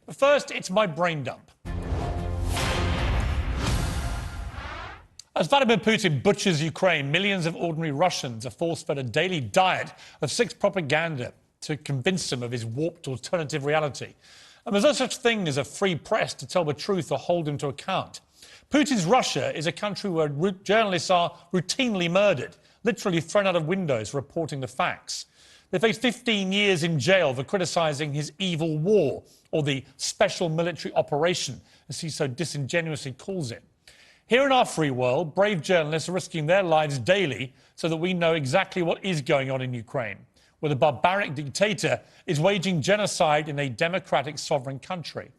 But first, it's my brain dump. As Vladimir Putin butchers Ukraine, millions of ordinary Russians are force-fed a daily diet of sex propaganda to convince them of his warped alternative reality. And there's no such thing as a free press to tell the truth or hold him to account. Putin's Russia is a country where journalists are routinely murdered, literally thrown out of windows for reporting the facts. They face 15 years in jail for criticising his evil war, or the special military operation, as he so disingenuously calls it. Here in our free world, brave journalists are risking their lives daily so that we know exactly what is going on in Ukraine, where the barbaric dictator is waging genocide in a democratic sovereign country.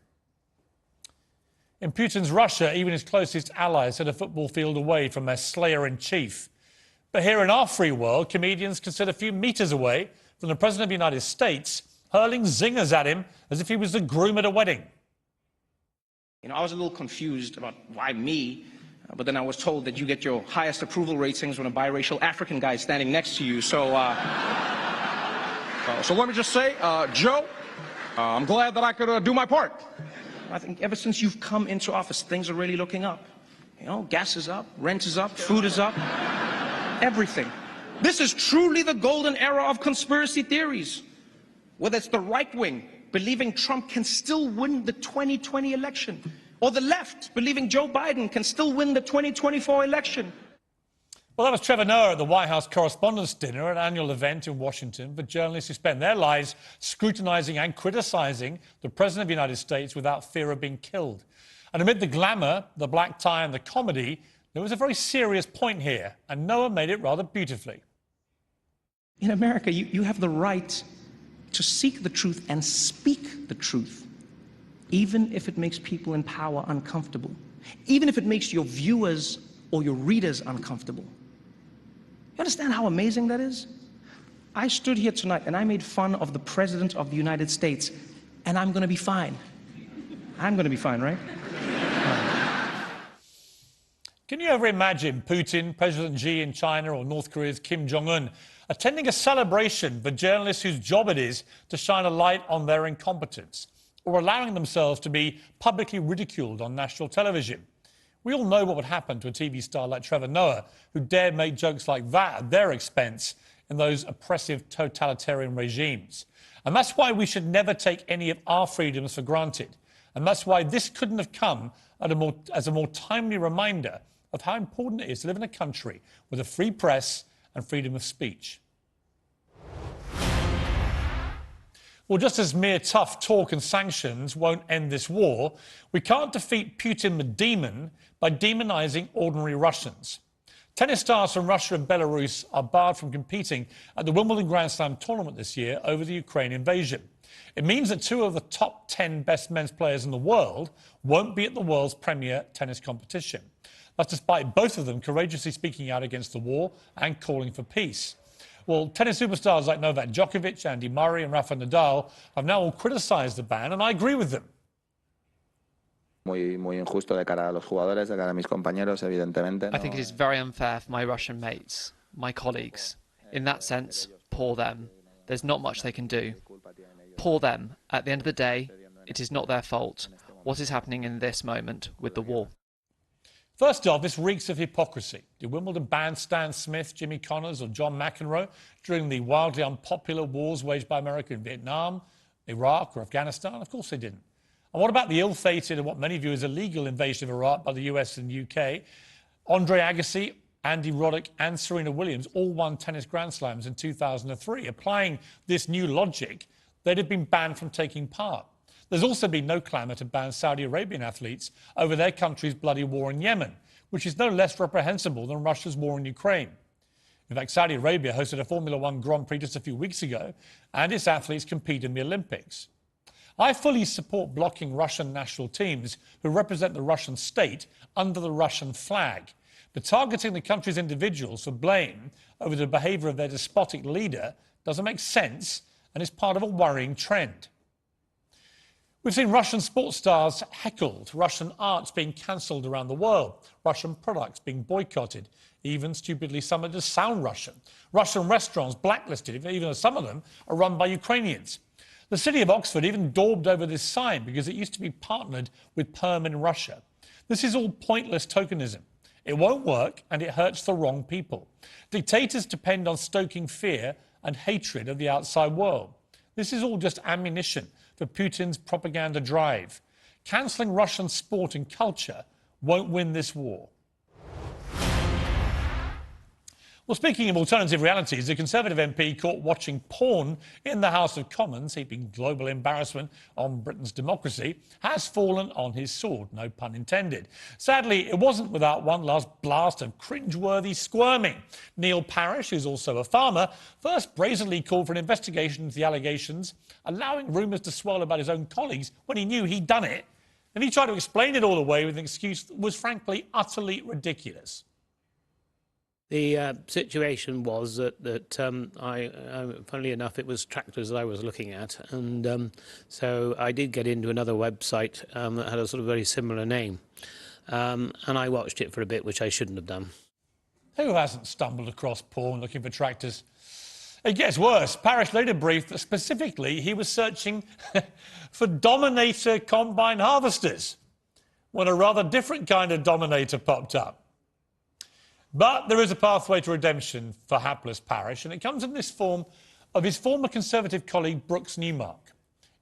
In Putin's Russia, even his closest allies sit a football field away from their slayer-in-chief. But here in our free world, comedians can sit a few metres away from the President of the United States, hurling zingers at him as if he was the groom at a wedding. You know, I was a little confused about why me, but then I was told that you get your highest approval ratings when a biracial African guy is standing next to you. So let me just say, Joe, I'm glad that I could do my part. I think ever since you've come into office, things are really looking up. You know, gas is up, rent is up, food is up, everything. This is truly the golden era of conspiracy theories. Whether it's the right wing believing Trump can still win the 2020 election, or the left believing Joe Biden can still win the 2024 election. Well, that was Trevor Noah at the White House Correspondents' Dinner, an annual event in Washington for journalists who spend their lives scrutinising and criticising the President of the United States without fear of being killed. And amid the glamour, the black tie and the comedy, there was a very serious point here, and Noah made it rather beautifully. In America, you have the right to seek the truth and speak the truth, even if it makes people in power uncomfortable, even if it makes your viewers or your readers uncomfortable. You understand how amazing that is? I stood here tonight and I made fun of the President of the United States, and I'm going to be fine. I'm going to be fine, right? Can you ever imagine Putin, President Xi in China, or North Korea's Kim Jong-un attending a celebration for journalists whose job it is to shine a light on their incompetence, or allowing themselves to be publicly ridiculed on national television? We all know what would happen to a TV star like Trevor Noah, who dared make jokes like that at their expense in those oppressive totalitarian regimes. And that's why we should never take any of our freedoms for granted. And that's why this couldn't have come as a more timely reminder of how important it is to live in a country with a free press and freedom of speech. Well, just as mere tough talk and sanctions won't end this war, we can't defeat Putin the demon by demonising ordinary Russians. Tennis stars from Russia and Belarus are barred from competing at the Wimbledon Grand Slam tournament this year over the Ukraine invasion. It means that two of the top 10 best men's players in the world won't be at the world's premier tennis competition. That's despite both of them courageously speaking out against the war and calling for peace. Well, tennis superstars like Novak Djokovic, Andy Murray and Rafa Nadal have now all criticised the ban, and I agree with them. Muy injusto de cara a los jugadores, de cara a mis compañeros, evidentemente. I think it is very unfair for my Russian mates, my colleagues. In that sense, poor them. There's not much they can do. Poor them. At the end of the day, it is not their fault. What is happening in this moment with the war? First off, this reeks of hypocrisy. Did Wimbledon ban Stan Smith, Jimmy Connors or John McEnroe during the wildly unpopular wars waged by America in Vietnam, Iraq or Afghanistan? Of course they didn't. And what about the ill-fated and what many view as illegal invasion of Iraq by the US and UK? Andre Agassi, Andy Roddick and Serena Williams all won tennis Grand Slams in 2003. Applying this new logic, they'd have been banned from taking part. There's also been no clamour to ban Saudi Arabian athletes over their country's bloody war in Yemen, which is no less reprehensible than Russia's war in Ukraine. In fact, Saudi Arabia hosted a Formula One Grand Prix just a few weeks ago, and its athletes compete in the Olympics. I fully support blocking Russian national teams who represent the Russian state under the Russian flag. But targeting the country's individuals for blame over the behaviour of their despotic leader doesn't make sense and is part of a worrying trend. We've seen Russian sports stars heckled, Russian arts being cancelled around the world, Russian products being boycotted, even stupidly summoned to sound Russian, Russian restaurants blacklisted, even though some of them are run by Ukrainians. The city of Oxford even daubed over this sign because it used to be partnered with Perm in Russia. This is all pointless tokenism. It won't work and it hurts the wrong people. Dictators depend on stoking fear and hatred of the outside world. This is all just ammunition for Putin's propaganda drive. Cancelling Russian sport and culture won't win this war. Well, speaking of alternative realities, a Conservative MP caught watching porn in the House of Commons, heaping global embarrassment on Britain's democracy, has fallen on his sword, no pun intended. Sadly, it wasn't without one last blast of cringeworthy squirming. Neil Parish, who's also a farmer, first brazenly called for an investigation into the allegations, allowing rumours to swirl about his own colleagues when he knew he'd done it. And he tried to explain it all away with an excuse that was frankly utterly ridiculous. The situation was that funnily enough, it was tractors that I was looking at, and so I did get into another website that had a sort of very similar name, and I watched it for a bit, which I shouldn't have done. Who hasn't stumbled across porn looking for tractors? It gets worse. Parish later briefed that specifically he was searching for Dominator combine harvesters when a rather different kind of Dominator popped up. But there is a pathway to redemption for hapless Parish, and it comes in this form of his former Conservative colleague Brooks Newmark.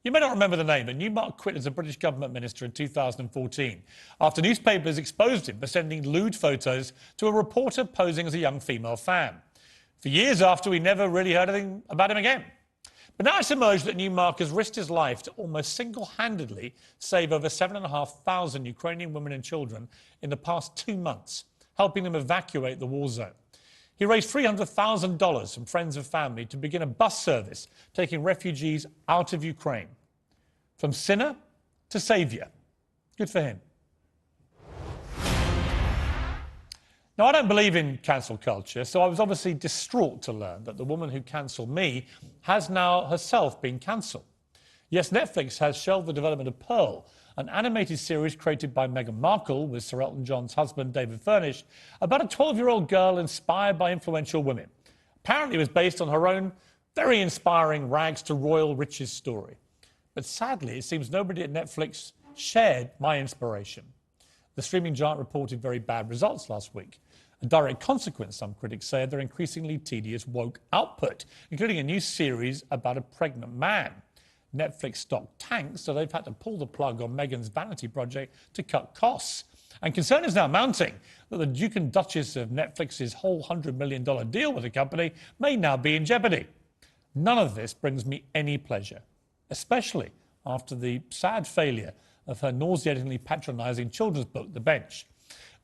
You may not remember the name, but Newmark quit as a British government minister in 2014 after newspapers exposed him for sending lewd photos to a reporter posing as a young female fan. For years after, we never really heard anything about him again. But now it's emerged that Newmark has risked his life to almost single-handedly save over 7,500 Ukrainian women and children in the past 2 months, helping them evacuate the war zone. He raised $300,000 from friends and family to begin a bus service taking refugees out of Ukraine. From sinner to saviour. Good for him. Now, I don't believe in cancel culture, so I was obviously distraught to learn that the woman who cancelled me has now herself been cancelled. Yes, Netflix has shelved the development of Pearl, an animated series created by Meghan Markle with Sir Elton John's husband David Furnish about a 12-year-old girl inspired by influential women. Apparently it was based on her own very inspiring rags to royal riches story. But sadly, it seems nobody at Netflix shared my inspiration. The streaming giant reported very bad results last week. A direct consequence, some critics say, of their increasingly tedious woke output, including a new series about a pregnant man. Netflix stock tanked, so they've had to pull the plug on Meghan's vanity project to cut costs. And concern is now mounting that the Duke and Duchess of Netflix's whole $100 million deal with the company may now be in jeopardy. None of this brings me any pleasure, especially after the sad failure of her nauseatingly patronising children's book, The Bench.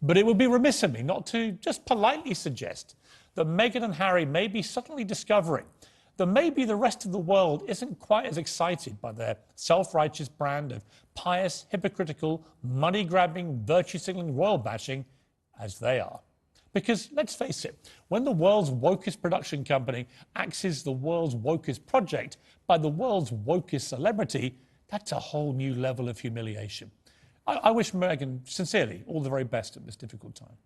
But it would be remiss of me not to just politely suggest that Meghan and Harry may be suddenly discovering that maybe the rest of the world isn't quite as excited by their self-righteous brand of pious, hypocritical, money-grabbing, virtue-signalling royal bashing as they are. Because, let's face it, when the world's wokest production company axes the world's wokest project by the world's wokest celebrity, that's a whole new level of humiliation. I wish Meghan, sincerely, all the very best at this difficult time.